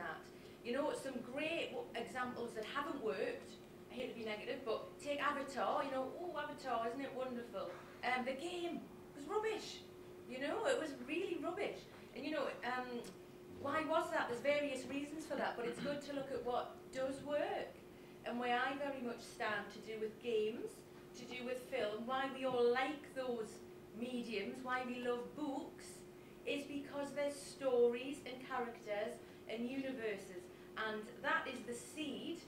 that. You know, some great examples that haven't worked, I hate to be negative, but take Avatar, you know, oh, Avatar, isn't it wonderful? The game was rubbish, you know, it was really rubbish. And you know, why was that? There's various reasons for that, but it's good to look at what does work. And where I very much stand to do with games, to do with film, why we all like those mediums, why we love books, is because there's stories and characters and universes. And that is the seed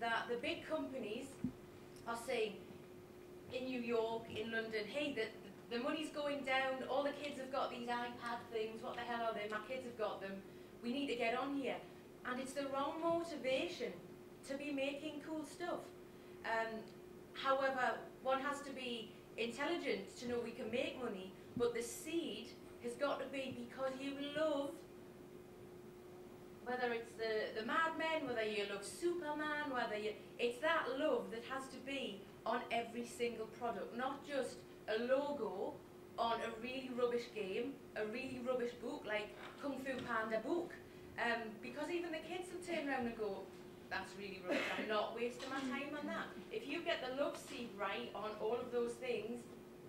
that the big companies are saying in New York, in London, hey, the money's going down, all the kids have got these iPad things, what the hell are they? My kids have got them, we need to get on here. And it's the wrong motivation to be making cool stuff. However, one has to be intelligent to know we can make money, but the seed has got to be because you love, whether it's the Mad Men, whether you love Superman, it's that love that has to be on every single product, not just a logo on a really rubbish game, a really rubbish book, like Kung Fu Panda book. Because even the kids will turn around and go, that's really rubbish, I'm not wasting my time on that. If you get the love seed right on all of those things,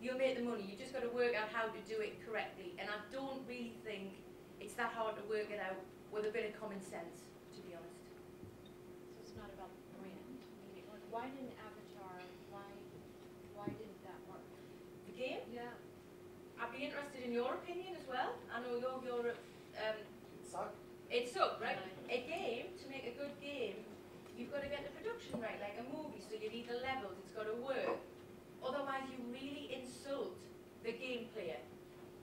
you'll make the money. You just got to work out how to do it correctly. And I don't really think it's that hard to work it out with a bit of common sense, to be honest. So it's not about the brand. Why didn't Avatar, why didn't that work? The game? Yeah. I'd be interested in your opinion as well. I know your It sucked. it sucked, right? A game, to make a good game, you've got to get the production right, like a movie, so you need the levels, it's got to work. Otherwise you really insult the game player.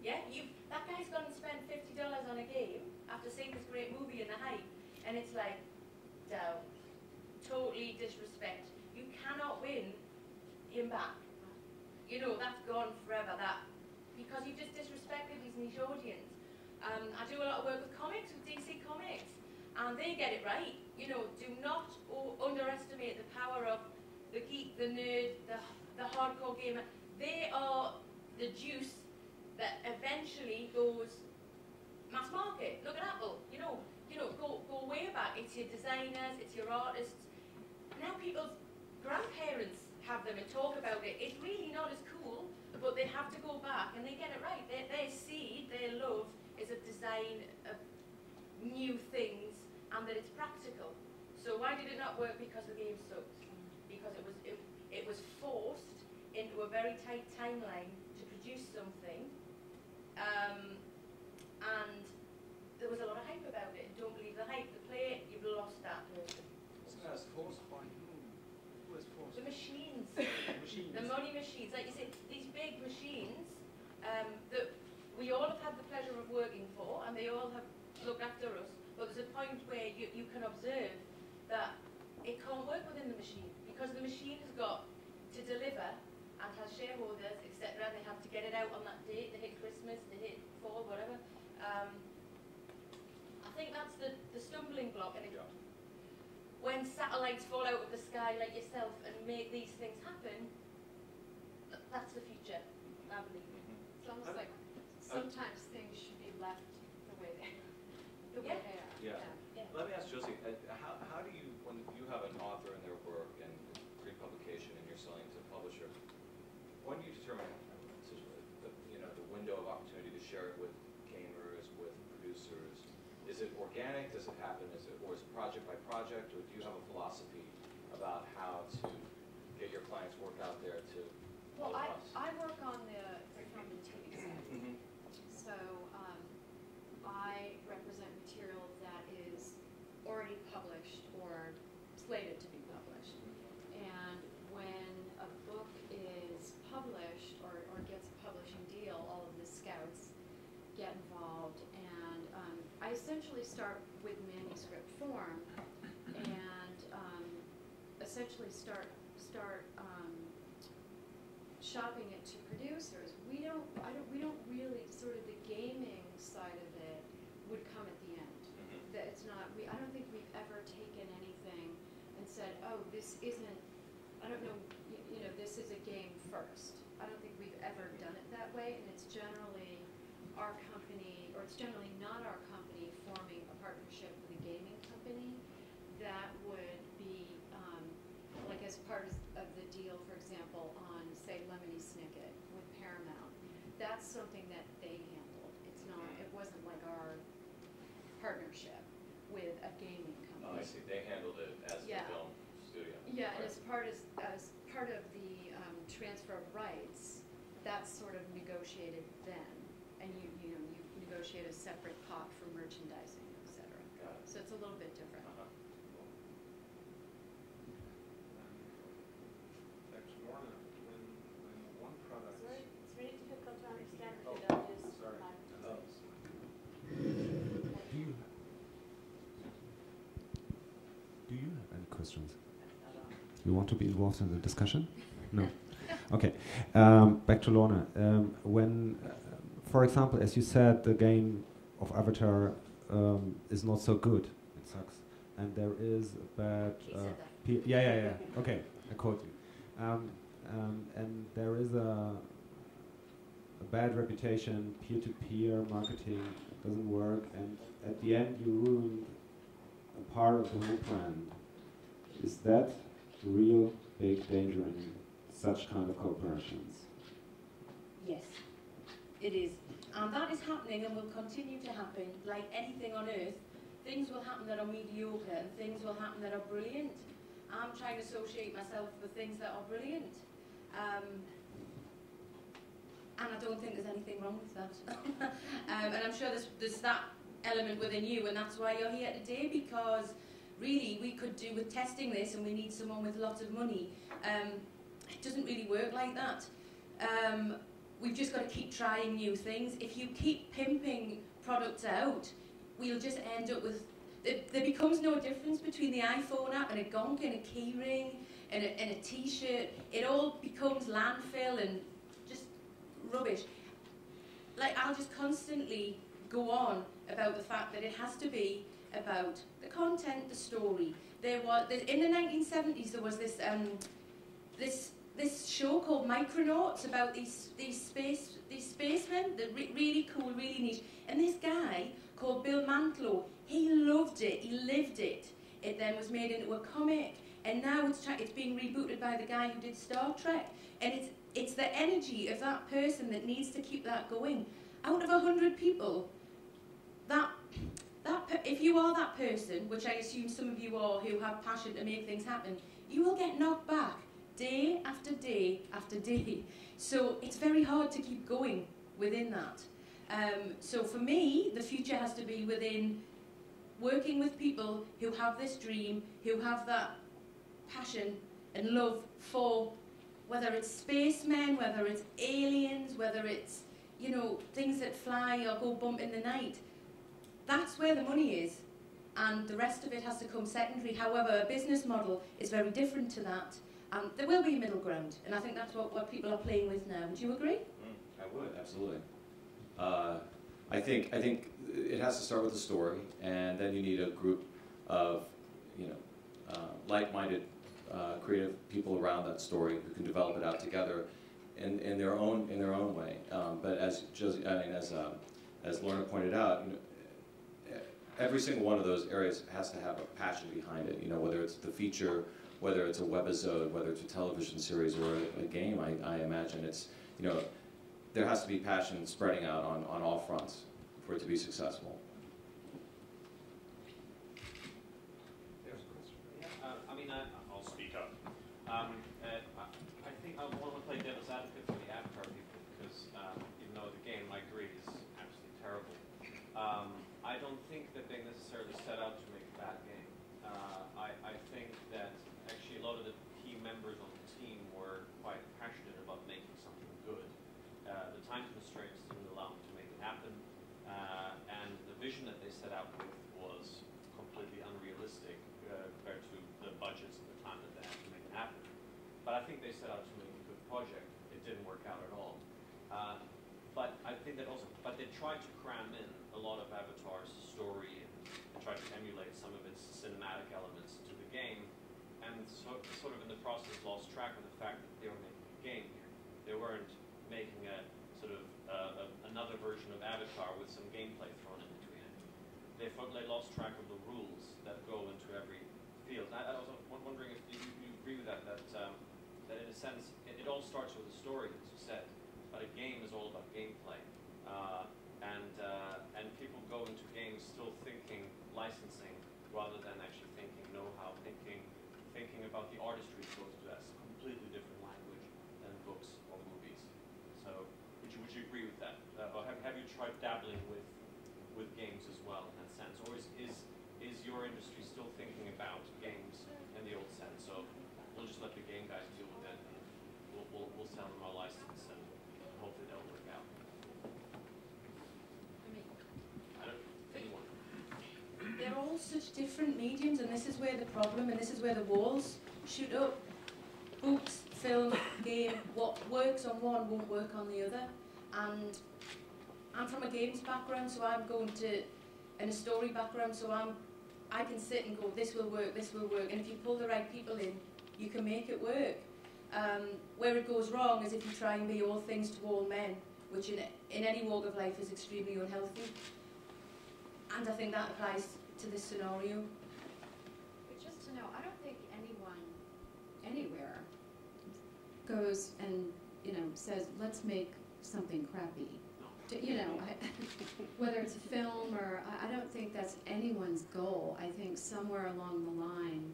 Yeah? That guy's gone and spent $50 on a game after seeing this great movie and the hype, and it's like, down. Totally disrespect. You cannot win him back. You know, that's gone forever, because you just disrespected his niche audience. I do a lot of work with comics, with DC Comics, and they get it right. You know, do not underestimate the power of the geek, the nerd, the hardcore gamer. They are the juice that eventually goes mass market. Look at Apple. You know, go way back. It's your designers, it's your artists. Now people's grandparents have them and talk about it. It's really not as cool, but they have to go back and they get it right. Their seed, their love, is a design of new things and that it's practical. So why did it not work? Because the game sucked. Because it was forced into a very tight timeline to produce something, and there was a lot of hype about it. Don't believe the hype. The play it, you've lost that person. That's forced by who? Who was forced? The machines. Machines. The money machines. Like you say, these big machines that we all have had the pleasure of working for, and they all have looked after us. But there's a point where you can observe that it can't work within the machine, because the machine has got to deliver and has shareholders, etc. They have to get it out on that date. They hit Christmas, they hit fall, whatever. I think that's the stumbling block. And when satellites fall out of the sky like yourself and make these things happen, that's the future, I believe. It's almost like sometimes things should be left the way they are. Yeah. Let me ask Josie, how do you, when you have an author and their work and pre-publication and you're selling to a publisher, when do you determine the window of opportunity to share it with gamers, with producers? Is it organic? Does it happen? Or is it project by project? Or do you have a philosophy about how to get your clients' work out there to Well, all of us? I work on the film and TV side. So I represent material that is already published or slated to be published. And when a book is published or gets a publishing deal, all of the scouts get involved, and I essentially start with manuscript form and essentially start shopping it to producers. We don't really, sort of the gaming side of it would come at the end. That it's not, I don't think we've ever taken anything and said, oh, this isn't, I don't know, this is a game first. I don't think we've ever done it that way, and it's generally our company, or it's generally not our company forming a partnership with a gaming company. something that they handled. It's not, it wasn't like our partnership with a gaming company. Oh, I see, they handled it as the Yeah. film studio. Yeah, and Right. as part of the transfer of rights, that's sort of negotiated then, and you negotiate a separate pot for merchandising, et cetera. Got it. So it's a little bit different. Uh-huh. Cool. Back to Lorna, when one product. Sorry, it's really difficult to understand if Oh, you don't use sorry. mic. Oh. Do you have any questions? You want to be involved in the discussion? No. Okay. Back to Lorna. When, for example, as you said, the game of Avatar is not so good. It sucks, and there is a bad. He said that. Yeah. Okay, I quote you. And there is a bad reputation. Peer-to-peer marketing doesn't work, and at the end you ruined a part of the whole plan. Is that real big danger in such kind of corporations? Yes, it is. And that is happening and will continue to happen. Like anything on earth, things will happen that are mediocre and things will happen that are brilliant. I'm trying to associate myself with things that are brilliant. And I don't think there's anything wrong with that. And I'm sure there's that element within you, and that's why you're here today, because really we could do with testing this and we need someone with lots of money. It doesn't really work like that. We've just got to keep trying new things. If you keep pimping products out, we'll just end up with, there becomes no difference between the iPhone app and a gonk and a key ring and a t-shirt. It all becomes landfill and just rubbish. Like, I'll just constantly go on about the fact that it has to be about the content, the story. In the 1970s there was this this show called Micronauts about these spacemen, they're really cool, really neat. And this guy called Bill Mantlo, he loved it, he lived it. It then was made into a comic, and now it's being rebooted by the guy who did Star Trek. And it's the energy of that person that needs to keep that going. Out of 100 people, if you are that person, which I assume some of you are, who have passion to make things happen, you will get knocked back day after day after day. So it's very hard to keep going within that. So for me, the future has to be within working with people who have this dream, who have that passion and love for, whether it's spacemen, whether it's aliens, whether it's, things that fly or go bump in the night. That's where the money is, and the rest of it has to come secondary. However, a business model is very different to that. There will be a middle ground, and I think that's what people are playing with now. Would you agree? I would, absolutely. I think it has to start with the story, and then you need a group of, like-minded creative people around that story who can develop it out together in their own way. But as Josie, as Lorna pointed out, every single one of those areas has to have a passion behind it. Whether it's the feature, whether it's a webisode, whether it's a television series or a game. I imagine it's there has to be passion spreading out on all fronts for it to be successful. There's a question. I'll speak up. I think I want to play devil's advocate for the Avatar people, because even though the game, I agree, is absolutely terrible, I don't think that they necessarily set out to make a bad game. I think that actually a lot of the key members on the team were quite passionate about making something good. The time constraints didn't allow them to make it happen, and the vision that they set out with was completely unrealistic compared to the budgets and the time that they had to make it happen. But I think they set out to make a good project. It didn't work out at all. But I think that also, they tried to cram in a lot of Avatar's story and tried to emulate some of its cinematic elements to the game, and sort of in the process lost track of the fact that they were making a game here. They weren't making a sort of another version of Avatar with some gameplay thrown in between it. They lost track of the rules that go into every field. I was wondering if you agree with that in a sense, it all starts with a story, as you said, but a game is all about gameplay. licensing rather than actually thinking know-how, thinking about the artistry goes to that's a completely different language than books or movies. So would you agree with that? Or have you tried dabbling with games as well in that sense? Or is your industry still thinking about games in the old sense? So we'll just let the game guys deal with it. We'll sell them our license and hopefully that'll work out. I don't, anyone. They're all such different mediums, and this is where the problem, and this is where the walls shoot up. Books, film, game, what works on one won't work on the other. And I'm from a games background, so I'm going to, and a story background, so I can sit and go, this will work, and if you pull the right people in, you can make it work. Where it goes wrong is if you try and be all things to all men, which in any walk of life is extremely unhealthy. And I think that applies to this scenario. But just to know, I don't think anyone, anywhere, goes and, says, let's make something crappy. Whether it's a film or, I don't think that's anyone's goal. I think somewhere along the line,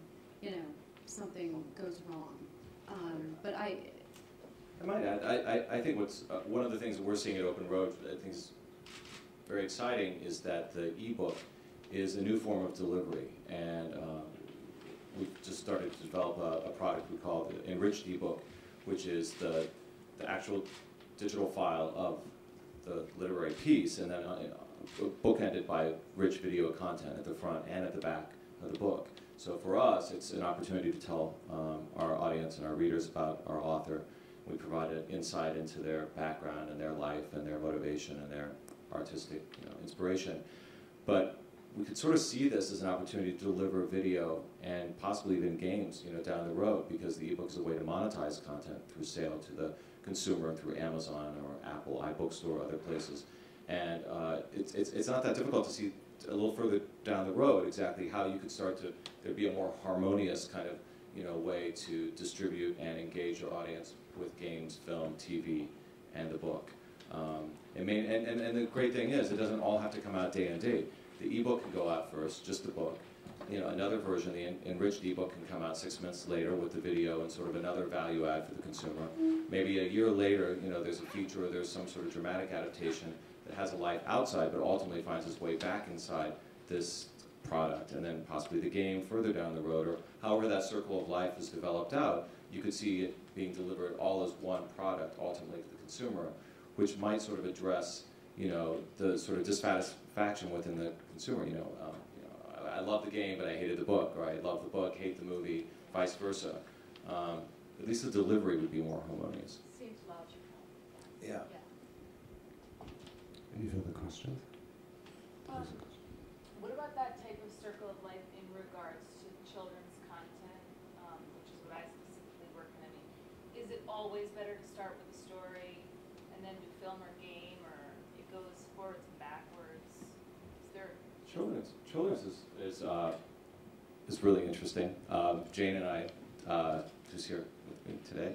something goes wrong. But I might add, I think what's one of the things that we're seeing at Open Road, I think is very exciting, is that the ebook is a new form of delivery, and we've just started to develop a product we call the enriched ebook, which is the actual digital file of the literary piece, and then bookended by rich video content at the front and at the back of the book. So for us, it's an opportunity to tell our audience and our readers about our author. We provide an insight into their background and their life and their motivation and their artistic inspiration. But we could sort of see this as an opportunity to deliver video and possibly even games down the road, because the ebook is a way to monetize content through sale to the consumer through Amazon or Apple, iBookstore, other places. And it's not that difficult to see a little further down the road exactly how you could start to, there'd be a more harmonious kind of way to distribute and engage your audience with games, film, TV, and the book. And the great thing is, it doesn't all have to come out day and date. The ebook can go out first, just the book. Another version, the enriched ebook, can come out 6 months later with the video and sort of another value add for the consumer. Maybe a year later, there's a feature or there's some sort of dramatic adaptation that has a life outside, but ultimately finds its way back inside this product, and then possibly the game further down the road, or however that circle of life is developed out. You could see it being delivered all as one product ultimately to the consumer, which might sort of address the sort of dissatisfaction within the consumer. I love the game, but I hated the book, or I love the book, hate the movie, vice versa. At least the delivery would be more harmonious. Seems logical. Yeah. Any further questions? What about that type of circle of life in regards to children's content, which is what I specifically work in? I mean, is it always better to start with a story and then do film or game, or it goes forwards and backwards? Is there Children's is really interesting. Jane and I, who's here with me today,